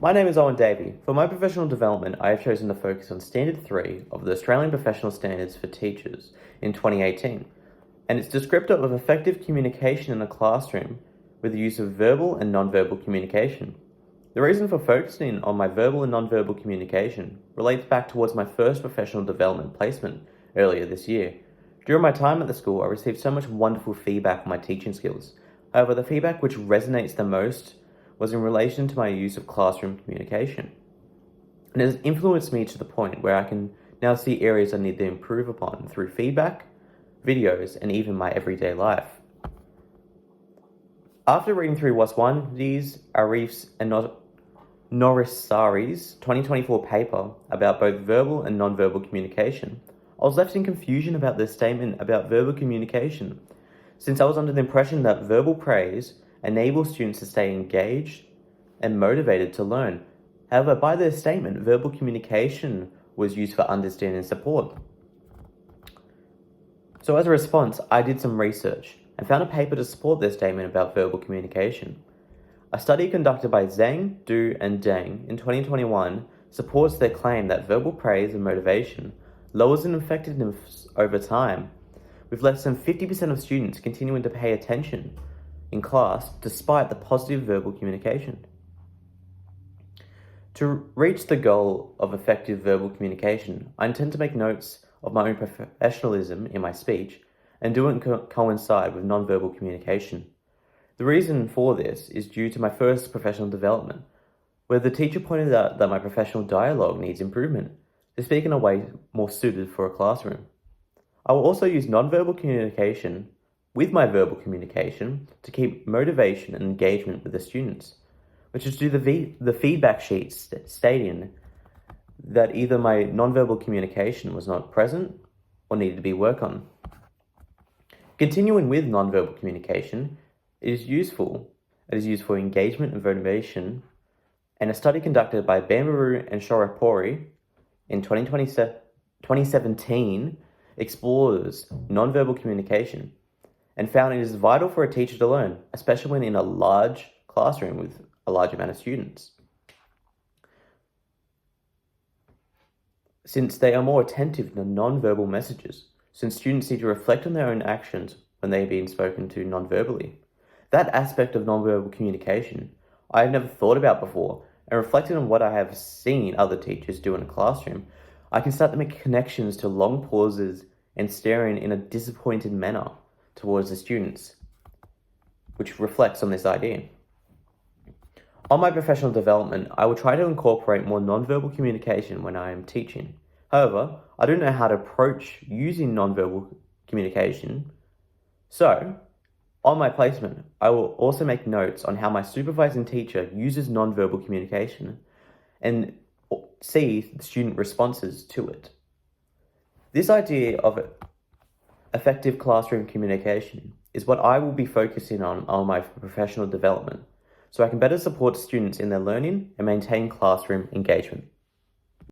My name is Owen Davey. For my professional development, I have chosen to focus on Standard 3 of the Australian Professional Standards for Teachers in 2018, and it's descriptive of effective communication in a classroom with the use of verbal and non-verbal communication. The reason for focusing on my verbal and non-verbal communication relates back towards my first professional development placement earlier this year. During my time at the school, I received so much wonderful feedback on my teaching skills. However, the feedback which resonates the most was in relation to my use of classroom communication. And it has influenced me to the point where I can now see areas I need to improve upon through feedback, videos, and even my everyday life. After reading through Waswandi's, Arif's, and Norisari's 2024 paper about both verbal and non-verbal communication, I was left in confusion about their statement about verbal communication, since I was under the impression that verbal praise enables students to stay engaged and motivated to learn. However, by their statement, verbal communication was used for understanding and support. So as a response, I did some research and found a paper to support their statement about verbal communication. A study conducted by Zhang, Du, and Deng in 2021 supports their claim that verbal praise and motivation lowers in effectiveness over time, with less than 50% of students continuing to pay attention in class despite the positive verbal communication. To reach the goal of effective verbal communication, I intend to make notes of my own professionalism in my speech and do it coincide with non-verbal communication. The reason for this is due to my first professional development, where the teacher pointed out that my professional dialogue needs improvement to speak in a way more suited for a classroom. I will also use non-verbal communication with my verbal communication to keep motivation and engagement with the students, which is due to the feedback sheets stating that either my non-verbal communication was not present or needed to be worked on. Continuing with non-verbal communication, it is used for engagement and motivation, and a study conducted by Bambaru and Shorapori in 2017 explores non-verbal communication and found it is vital for a teacher to learn, especially when in a large classroom with a large amount of students, since they are more attentive to non-verbal messages, since students need to reflect on their own actions when they are being spoken to non-verbally. That aspect of non-verbal communication I have never thought about before, and reflecting on what I have seen other teachers do in a classroom, I can start to make connections to long pauses and staring in a disappointed manner towards the students, which reflects on this idea. On my professional development, I will try to incorporate more non-verbal communication when I am teaching. However, I don't know how to approach using non-verbal communication. So, on my placement, I will also make notes on how my supervising teacher uses non-verbal communication and see the student responses to it. This idea of effective classroom communication is what I will be focusing on my professional development, so I can better support students in their learning and maintain classroom engagement.